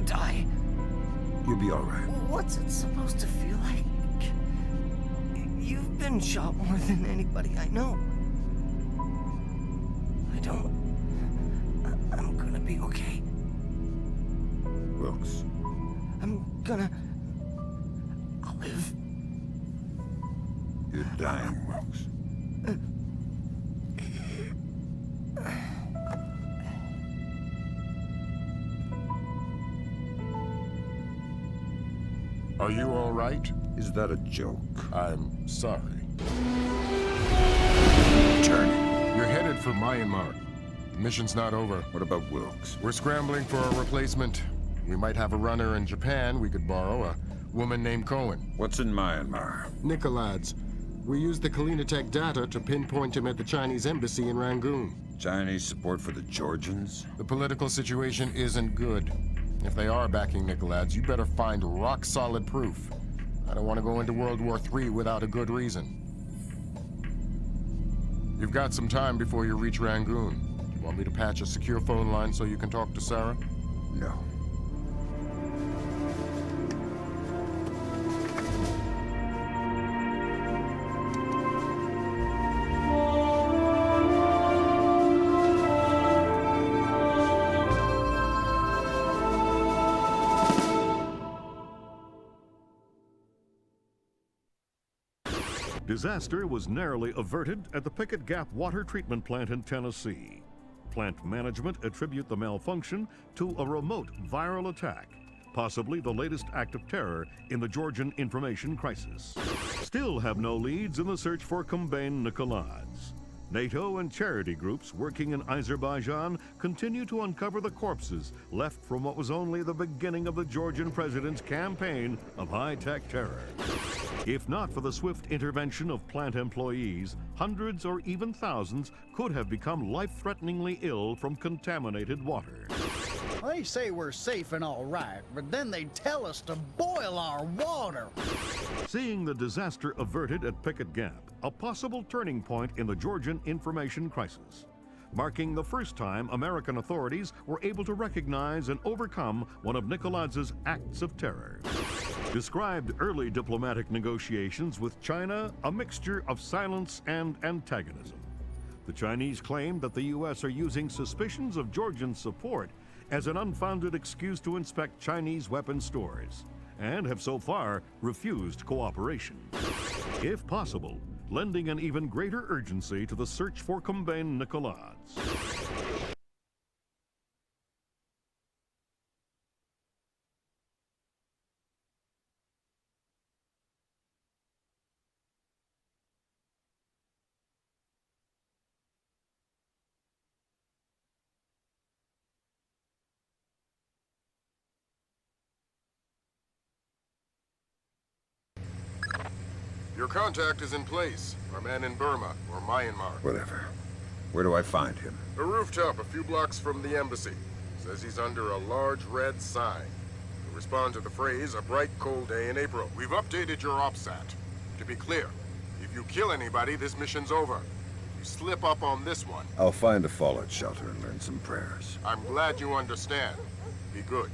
don't die. You'll be all right. What's it supposed to feel like? You've been shot more than anybody I know. I'm gonna be okay. Wilkes. I'll live. You're dying, Wilkes. Are you all right? Is that a joke? I'm sorry. Turn. You're headed for Myanmar. The mission's not over. What about Wilkes? We're scrambling for a replacement. We might have a runner in Japan we could borrow, a woman named Cohen. What's in Myanmar? Nikoladze. We used the Kalinatek data to pinpoint him at the Chinese embassy in Rangoon. Chinese support for the Georgians? The political situation isn't good. If they are backing Nikoladze, you better find rock-solid proof. I don't want to go into World War III without a good reason. You've got some time before you reach Rangoon. Want me to patch a secure phone line so you can talk to Sarah? No. Disaster was narrowly averted at the Pickett Gap Water Treatment Plant in Tennessee. Plant management attribute the malfunction to a remote viral attack, possibly the latest act of terror in the Georgian information crisis. Still have no leads in the search for Kumbain Nikoladze. NATO and charity groups working in Azerbaijan continue to uncover the corpses left from what was only the beginning of the Georgian president's campaign of high-tech terror. If not for the swift intervention of plant employees, hundreds or even thousands could have become life-threateningly ill from contaminated water. They say we're safe and all right, but then they tell us to boil our water. Seeing the disaster averted at Pickett Gap, a possible turning point in the Georgian information crisis, marking the first time American authorities were able to recognize and overcome one of Nikoladze's acts of terror. Described early diplomatic negotiations with China a mixture of silence and antagonism. The Chinese claimed that the U.S. are using suspicions of Georgian support as an unfounded excuse to inspect Chinese weapon stores, and have so far refused cooperation. If possible, lending an even greater urgency to the search for Kumbain Nikoladze. Your contact is in place. Our man in Burma, or Myanmar. Whatever. Where do I find him? A rooftop a few blocks from the embassy. Says he's under a large red sign. To respond to the phrase, a bright cold day in April. We've updated your OPSAT. To be clear, if you kill anybody, this mission's over. If you slip up on this one... I'll find a fallout shelter and learn some prayers. I'm glad you understand. Be good.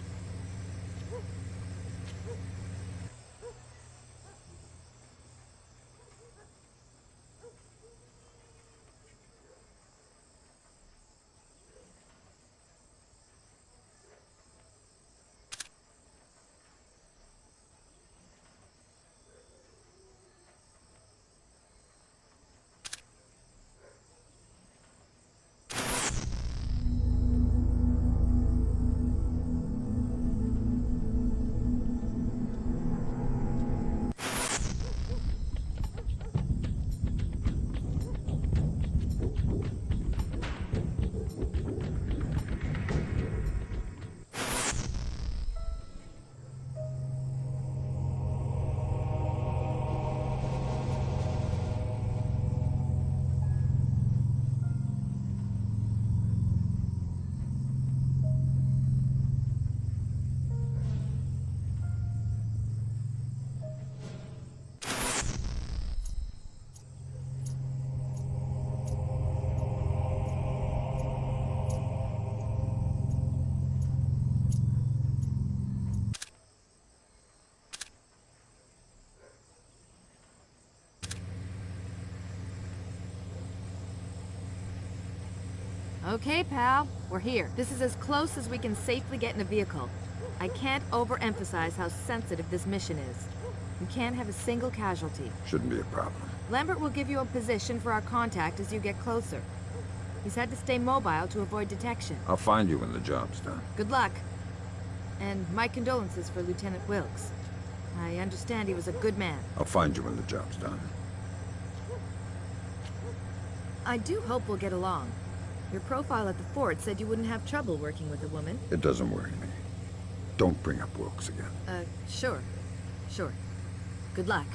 Okay, pal. We're here. This is as close as we can safely get in a vehicle. I can't overemphasize how sensitive this mission is. We can't have a single casualty. Shouldn't be a problem. Lambert will give you a position for our contact as you get closer. He's had to stay mobile to avoid detection. I'll find you when the job's done. Good luck. And my condolences for Lieutenant Wilkes. I understand he was a good man. I'll find you when the job's done. I do hope we'll get along. Your profile at the fort said you wouldn't have trouble working with a woman. It doesn't worry me. Don't bring up Wilkes again. Sure. Sure. Good luck.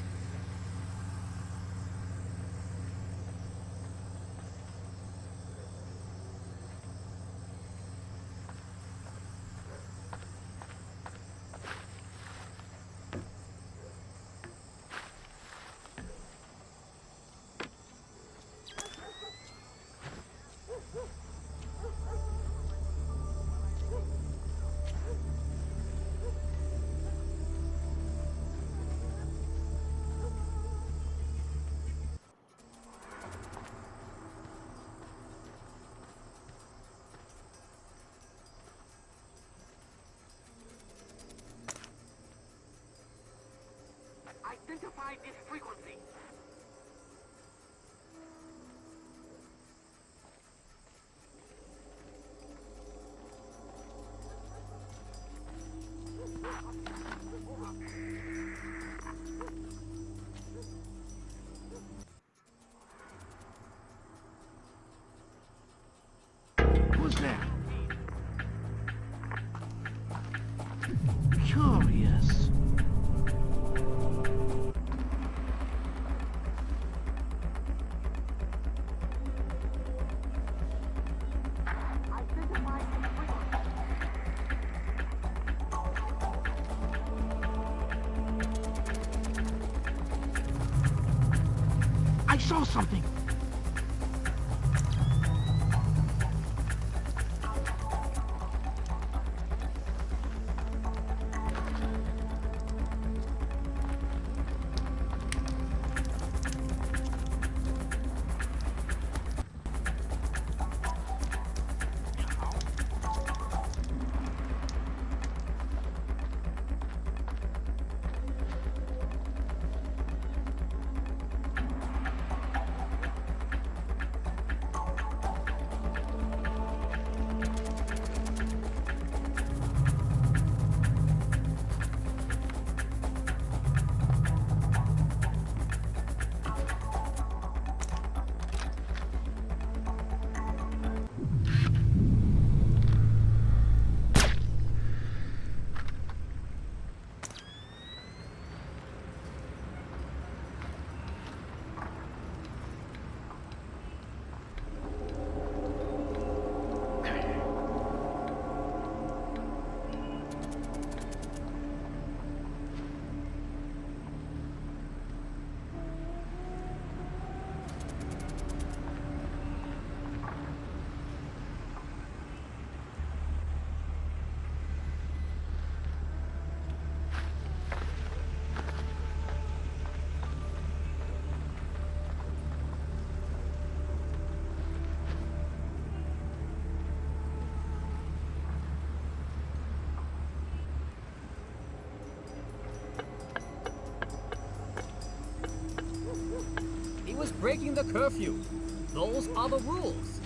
Identify this frequency. Who's that? Curious. I saw something. He was breaking the curfew. Those are the rules.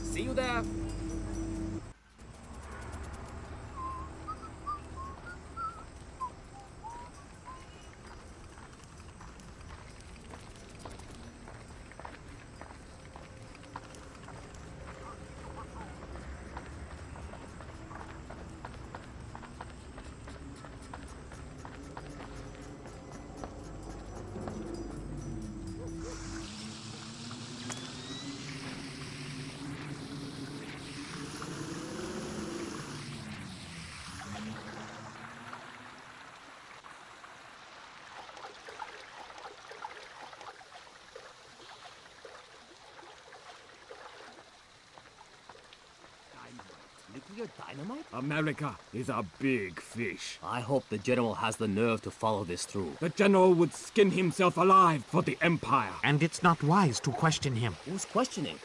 See you there. Nuclear dynamite? America is a big fish. I hope the General has the nerve to follow this through. The General would skin himself alive for the Empire. And it's not wise to question him. Who's questioning?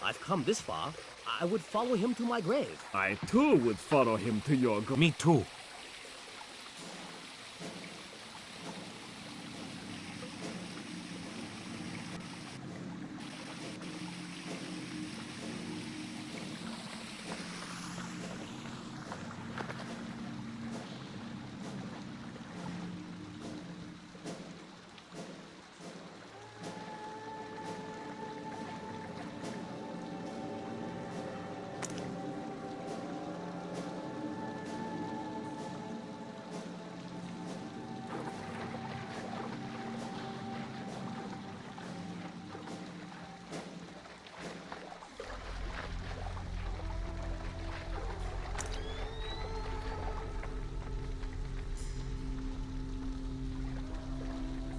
I've come this far. I would follow him to my grave. I too would follow him to your Me too.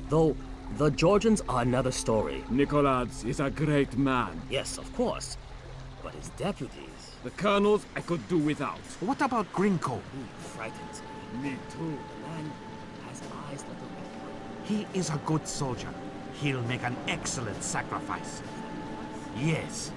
Though, the Georgians are another story. Nikoladze is a great man. Yes, of course. But his deputies... The colonels I could do without. What about Grinko? He frightens me. Me too. The man has eyes like a red one. He is a good soldier. He'll make an excellent sacrifice. Yes.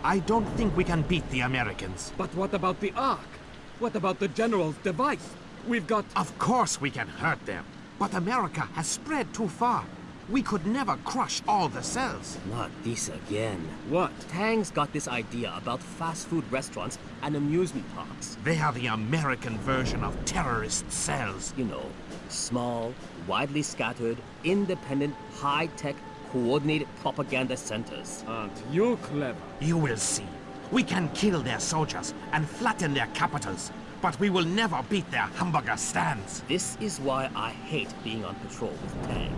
I don't think we can beat the Americans. But what about the Ark? What about the General's device? We've got... Of course we can hurt them. But America has spread too far. We could never crush all the cells. Not this again. What? Tang's got this idea about fast food restaurants and amusement parks. They are the American version of terrorist cells. You know, small, widely scattered, independent, high-tech, coordinated propaganda centers. Aren't you clever? You will see. We can kill their soldiers and flatten their capitals, but we will never beat their hamburger stands. This is why I hate being on patrol with Tang.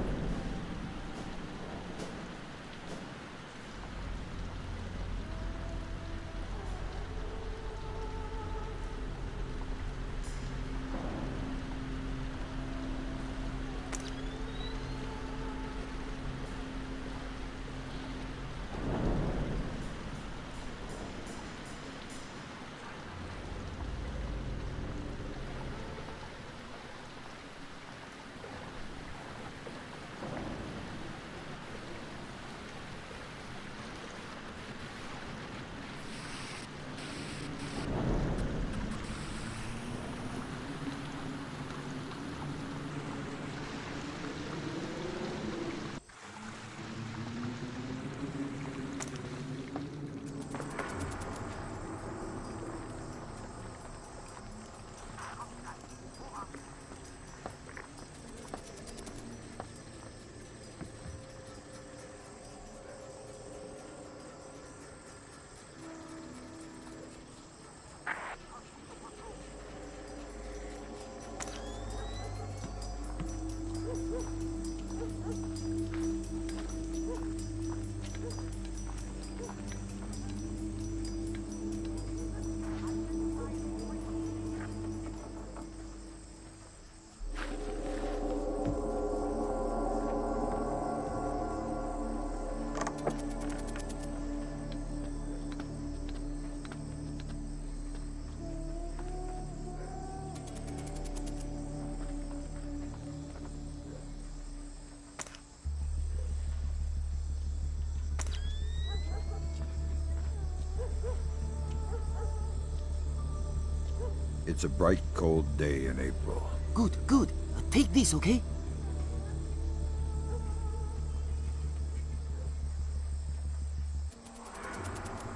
It's a bright, cold day in April. Good, good. Take this, okay?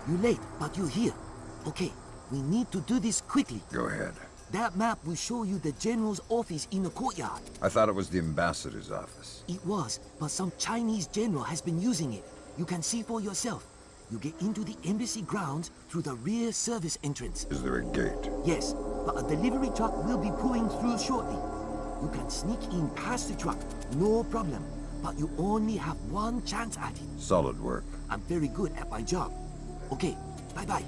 You're late, but you're here. Okay, we need to do this quickly. Go ahead. That map will show you the general's office in the courtyard. I thought it was the ambassador's office. It was, but some Chinese general has been using it. You can see for yourself. You get into the embassy grounds through the rear service entrance. Is there a gate? Yes, but a delivery truck will be pulling through shortly. You can sneak in past the truck, no problem. But you only have one chance at it. Solid work. I'm very good at my job. Okay, bye-bye.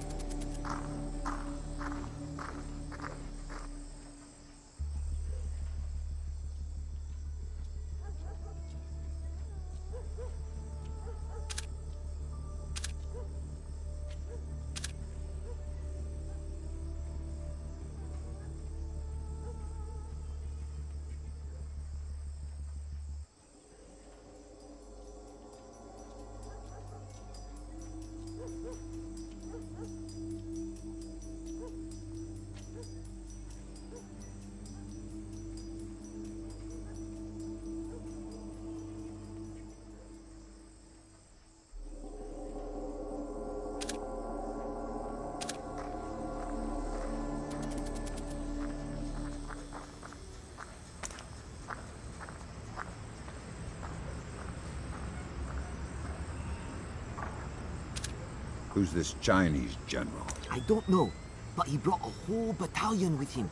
Who's this Chinese general? I don't know, but he brought a whole battalion with him.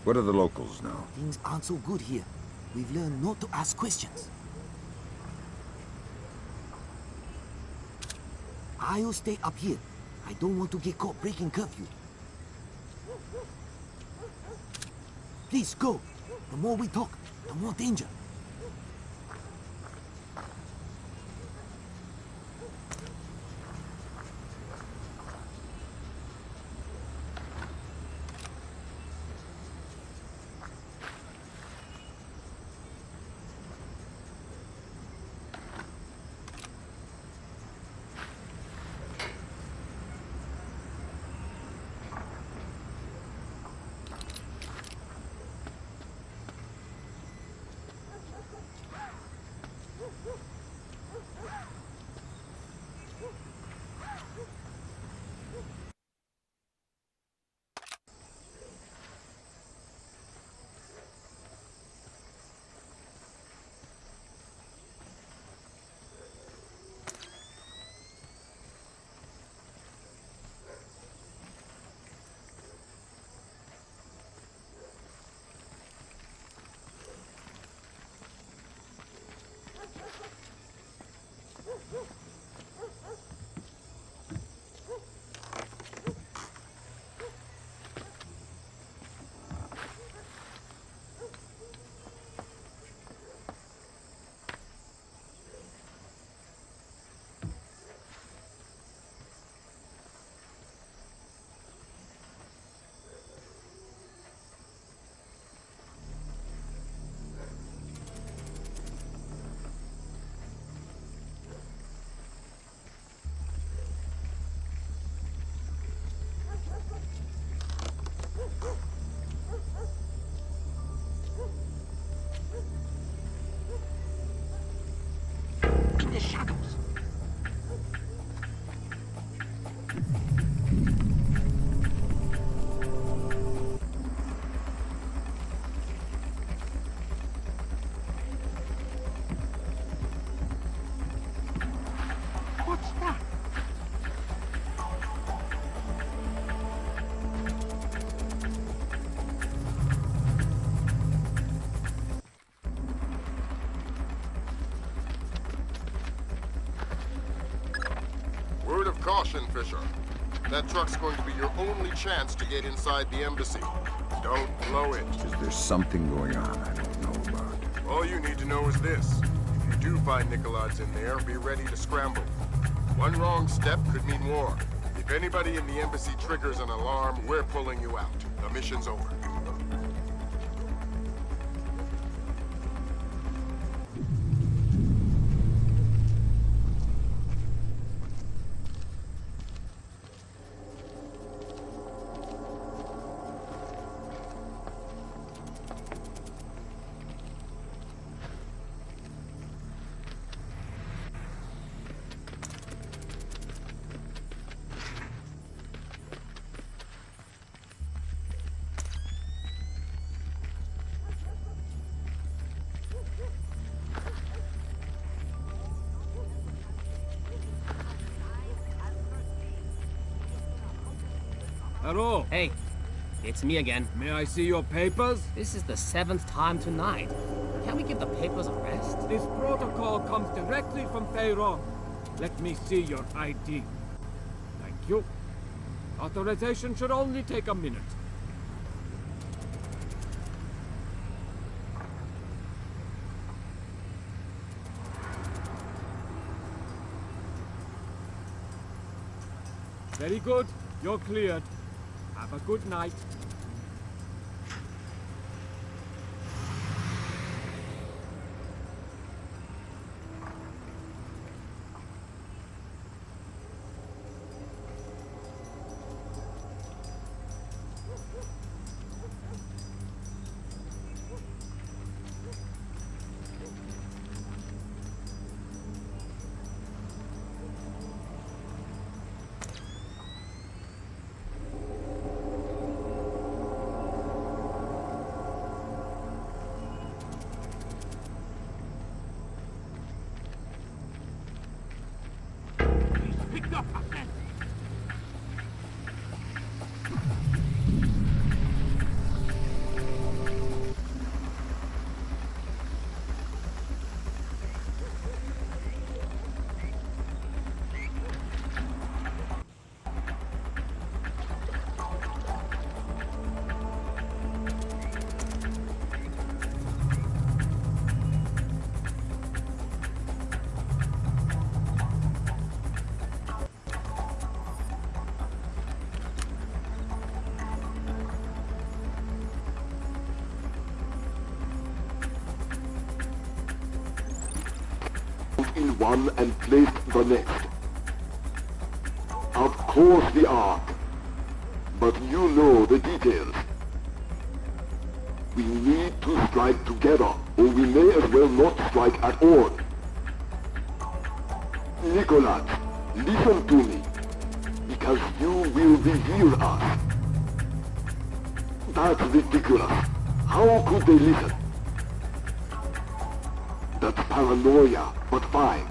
What do the locals know? Things aren't so good here. We've learned not to ask questions. I'll stay up here. I don't want to get caught breaking curfew. Please, go. The more we talk, the more danger. In the shadows. What's that? Word of caution, Fisher. That truck's going to be your only chance to get inside the embassy. Don't blow it. Is there something going on I don't know about? All you need to know is this. If you do find Nikoladze in there, be ready to scramble. One wrong step could mean war. If anybody in the embassy triggers an alarm, we're pulling you out. The mission's over. Hello. Hey, it's me again. May I see your papers? This is the 7th time tonight. Can't we give the papers a rest? This protocol comes directly from Feiron. Let me see your ID. Thank you. Authorization should only take a minute. Very good. You're cleared. Have a good night. In one and placed the next. Of course the Ark, but you know the details. We need to strike together, or we may as well not strike at all. Nikoladze, listen to me, because you will reveal us. That's ridiculous. How could they listen? That's paranoia, but fine.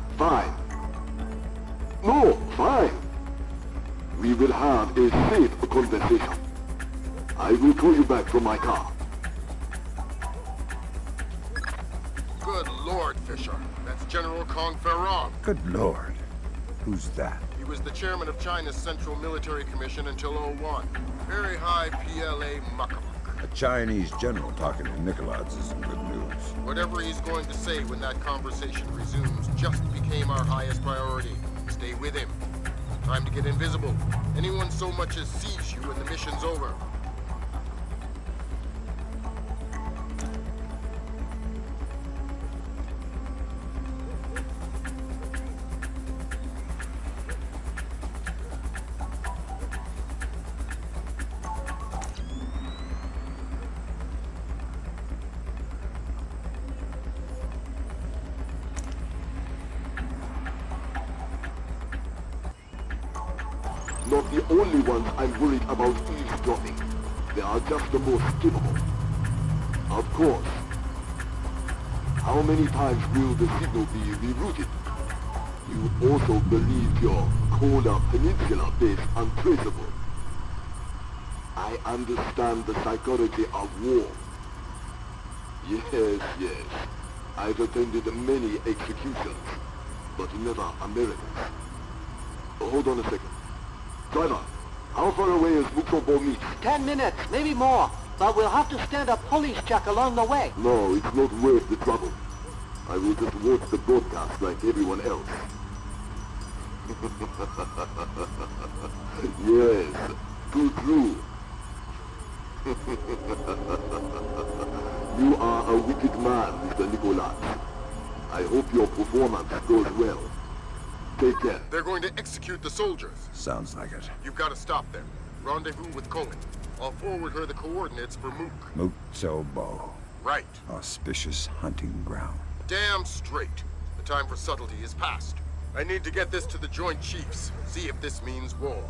No, fine. We will have a safe conversation. I will call you back from my car. Good Lord, Fisher. That's General Kong Ferrong. Good Lord. Who's that? He was the chairman of China's Central Military Commission until '01. Very high PLA muckamuck. A Chinese general talking to Nikoladze isn't good news. Whatever he's going to say when that conversation resumes just became our highest priority. Stay with him. Time to get invisible. Anyone so much as sees you and the mission's over. Not the only ones I'm worried about eavesdropping. They are just the most capable. Of course. How many times will the signal be rerouted? You also believe your Kola Peninsula base untraceable. I understand the psychology of war. Yes. I've attended many executions, but never Americans. Hold on a second. Driver, how far away is Muksobo meet? 10 minutes, maybe more. But we'll have to stand a police check along the way. No, it's not worth the trouble. I will just watch the broadcast like everyone else. Yes, too true. You are a wicked man, Mr. Nikoladze. I hope your performance goes well. Take care. They're going to execute the soldiers. Sounds like it. You've got to stop them. Rendezvous with Cohen. I'll forward her the coordinates for Mook. Muksobo. Right. Auspicious hunting ground. Damn straight. The time for subtlety is past. I need to get this to the Joint Chiefs. See if this means war.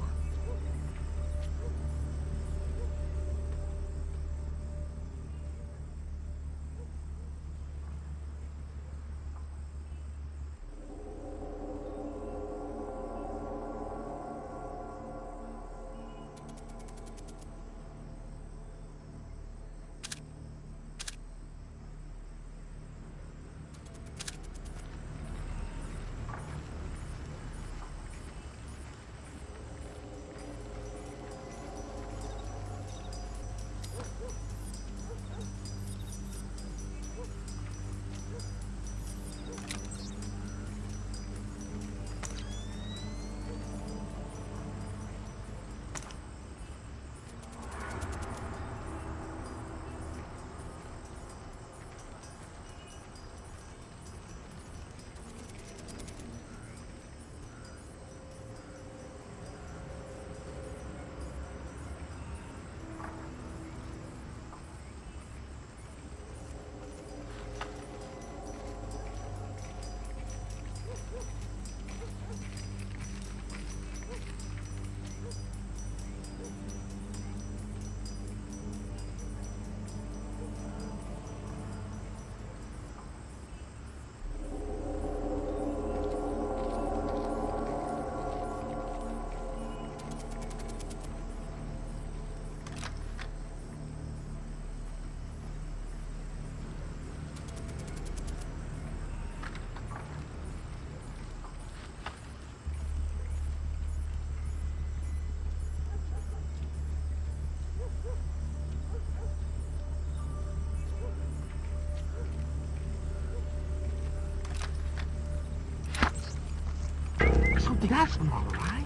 something awesome, all right?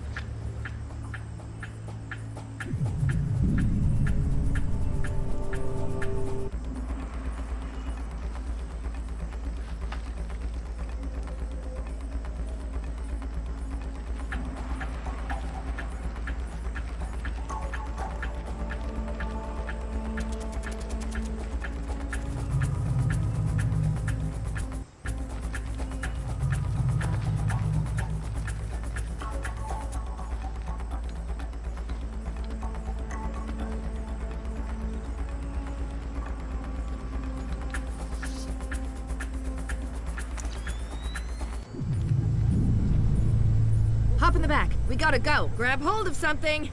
Hop in the back. We gotta go. Grab hold of something.